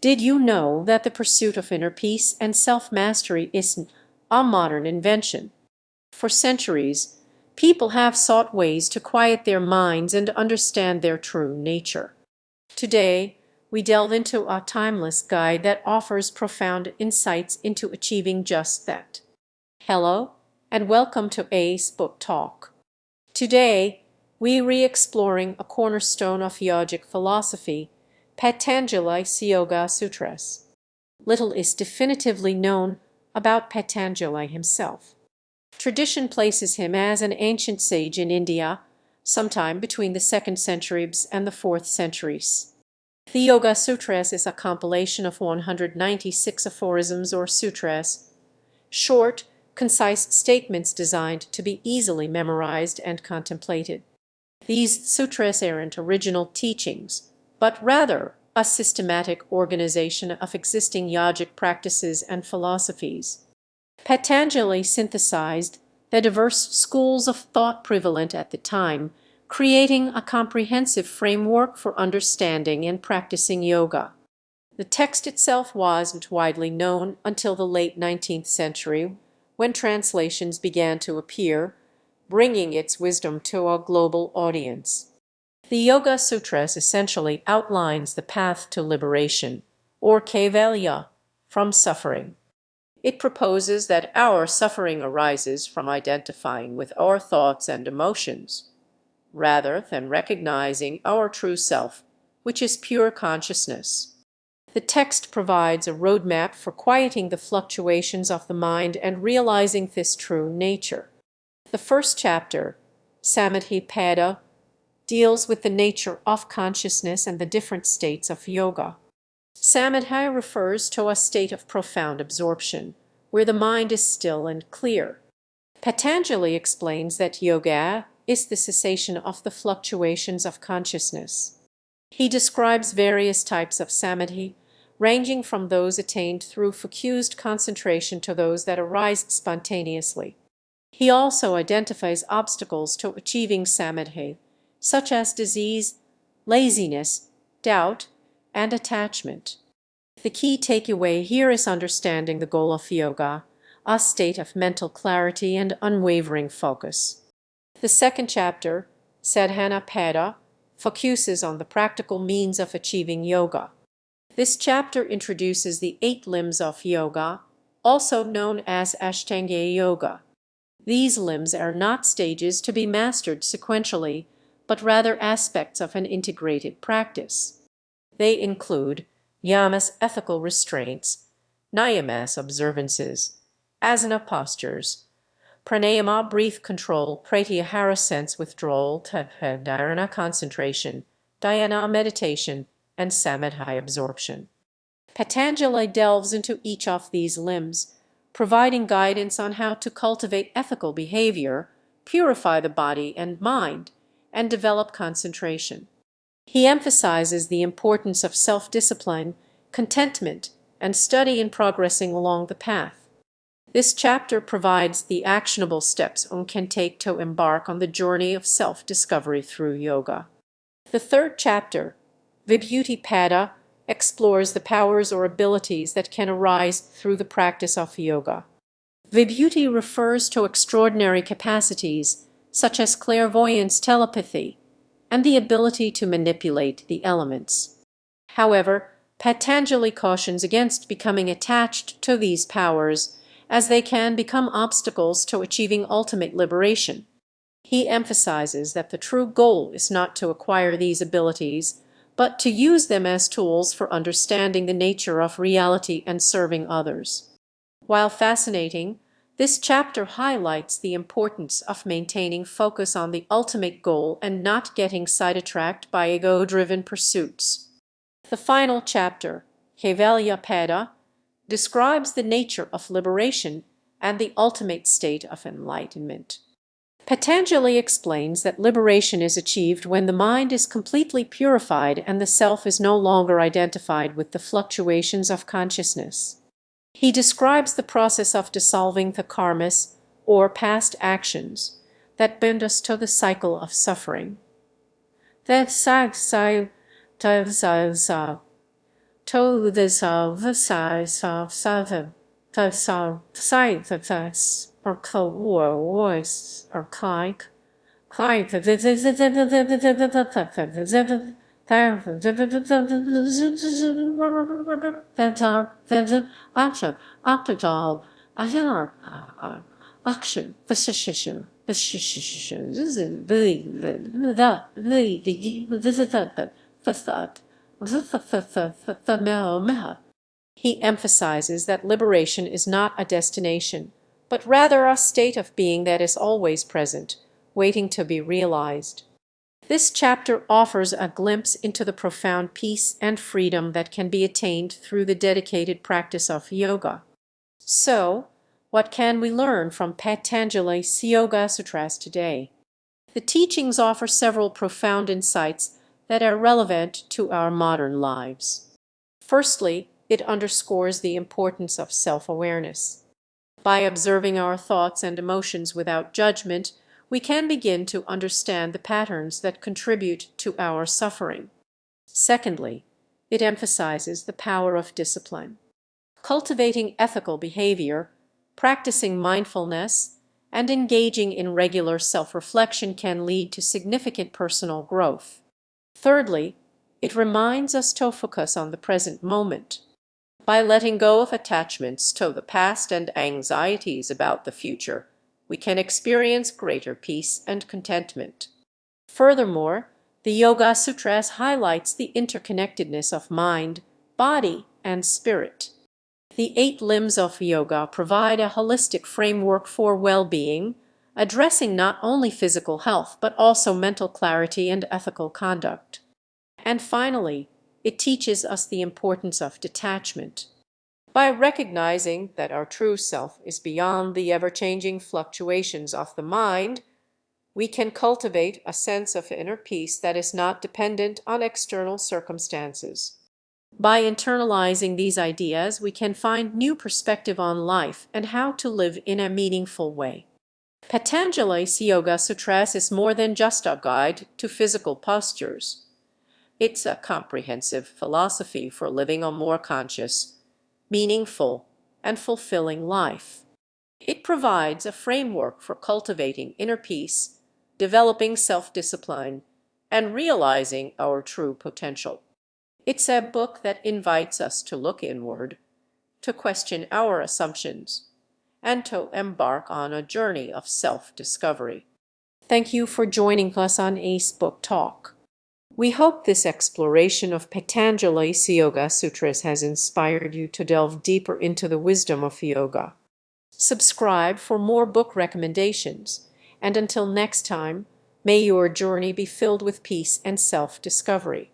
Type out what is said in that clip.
Did you know that the pursuit of inner peace and self-mastery isn't a modern invention? For centuries, people have sought ways to quiet their minds and understand their true nature. Today, we delve into a timeless guide that offers profound insights into achieving just that. Hello, and welcome to Ace Book Talk. Today, we re-exploring a cornerstone of yogic philosophy, Patanjali's Yoga Sutras. Little is definitively known about Patanjali himself. Tradition places him as an ancient sage in India, sometime between the 2nd centuries and the 4th centuries. The Yoga Sutras is a compilation of 196 aphorisms or sutras, short, concise statements designed to be easily memorized and contemplated. These sutras aren't original teachings, but rather a systematic organization of existing yogic practices and philosophies. Patanjali synthesized the diverse schools of thought prevalent at the time, creating a comprehensive framework for understanding and practicing yoga. The text itself wasn't widely known until the late 19th century, when translations began to appear, bringing its wisdom to a global audience. The Yoga Sutras essentially outlines the path to liberation, or kaivalya, from suffering. It proposes that our suffering arises from identifying with our thoughts and emotions, rather than recognizing our true self, which is pure consciousness. The text provides a roadmap for quieting the fluctuations of the mind and realizing this true nature. The first chapter, Samadhi-pada, deals with the nature of consciousness and the different states of yoga. Samadhi refers to a state of profound absorption, where the mind is still and clear. Patanjali explains that yoga is the cessation of the fluctuations of consciousness. He describes various types of samadhi, ranging from those attained through focused concentration to those that arise spontaneously. He also identifies obstacles to achieving samadhi, such as disease, laziness, doubt, and attachment. The key takeaway here is understanding the goal of yoga, a state of mental clarity and unwavering focus. The second chapter, Sadhana-pada, focuses on the practical means of achieving yoga. This chapter introduces the 8 limbs of yoga, also known as Ashtanga Yoga. These limbs are not stages to be mastered sequentially, but rather aspects of an integrated practice. They include yamas ethical restraints, niyamas observances, asana postures, pranayama breath control, pratyahara sense withdrawal, dharana concentration, dhyana meditation, and samadhi absorption. Patanjali delves into each of these limbs, providing guidance on how to cultivate ethical behavior, purify the body and mind, and develop concentration. He emphasizes the importance of self-discipline, contentment, and study in progressing along the path. This chapter provides the actionable steps one can take to embark on the journey of self-discovery through yoga. The third chapter, Vibhuti-pada, explores the powers or abilities that can arise through the practice of yoga. Vibhuti refers to extraordinary capacities, such as clairvoyance, telepathy, and the ability to manipulate the elements. However, Patanjali cautions against becoming attached to these powers, as they can become obstacles to achieving ultimate liberation. He emphasizes that the true goal is not to acquire these abilities, but to use them as tools for understanding the nature of reality and serving others. While fascinating, this chapter highlights the importance of maintaining focus on the ultimate goal and not getting sidetracked by ego-driven pursuits. The final chapter, Kaivalya-pada, describes the nature of liberation and the ultimate state of enlightenment. Patanjali explains that liberation is achieved when the mind is completely purified and the self is no longer identified with the fluctuations of consciousness. He describes the process of dissolving the karmas, or past actions, that bind us to the cycle of suffering. to this of the size of seven, the size of this, or voice, or like. Action, he emphasizes that liberation is not a destination, but rather a state of being that is always present, waiting to be realized. This chapter offers a glimpse into the profound peace and freedom that can be attained through the dedicated practice of yoga. So, what can we learn from Patanjali's Yoga Sutras today? The teachings offer several profound insights that are relevant to our modern lives. Firstly, it underscores the importance of self-awareness. By observing our thoughts and emotions without judgment, we can begin to understand the patterns that contribute to our suffering. Secondly, it emphasizes the power of discipline. Cultivating ethical behavior, practicing mindfulness, and engaging in regular self-reflection can lead to significant personal growth. Thirdly, it reminds us to focus on the present moment. By letting go of attachments to the past and anxieties about the future, we can experience greater peace and contentment. Furthermore, the Yoga Sutras highlights the interconnectedness of mind, body, and spirit. The 8 limbs of yoga provide a holistic framework for well-being, addressing not only physical health but also mental clarity and ethical conduct. And finally, it teaches us the importance of detachment. By recognizing that our true self is beyond the ever-changing fluctuations of the mind, we can cultivate a sense of inner peace that is not dependent on external circumstances. By internalizing these ideas, we can find new perspective on life and how to live in a meaningful way. Patanjali's Yoga Sutras is more than just a guide to physical postures. It's a comprehensive philosophy for living a more conscious, meaningful, and fulfilling life. It provides a framework for cultivating inner peace, developing self-discipline, and realizing our true potential. It's a book that invites us to look inward, to question our assumptions, and to embark on a journey of self-discovery. Thank you for joining us on Ace Book Talk. We hope this exploration of Patanjali's Yoga Sutras has inspired you to delve deeper into the wisdom of yoga. Subscribe for more book recommendations, and until next time, may your journey be filled with peace and self-discovery.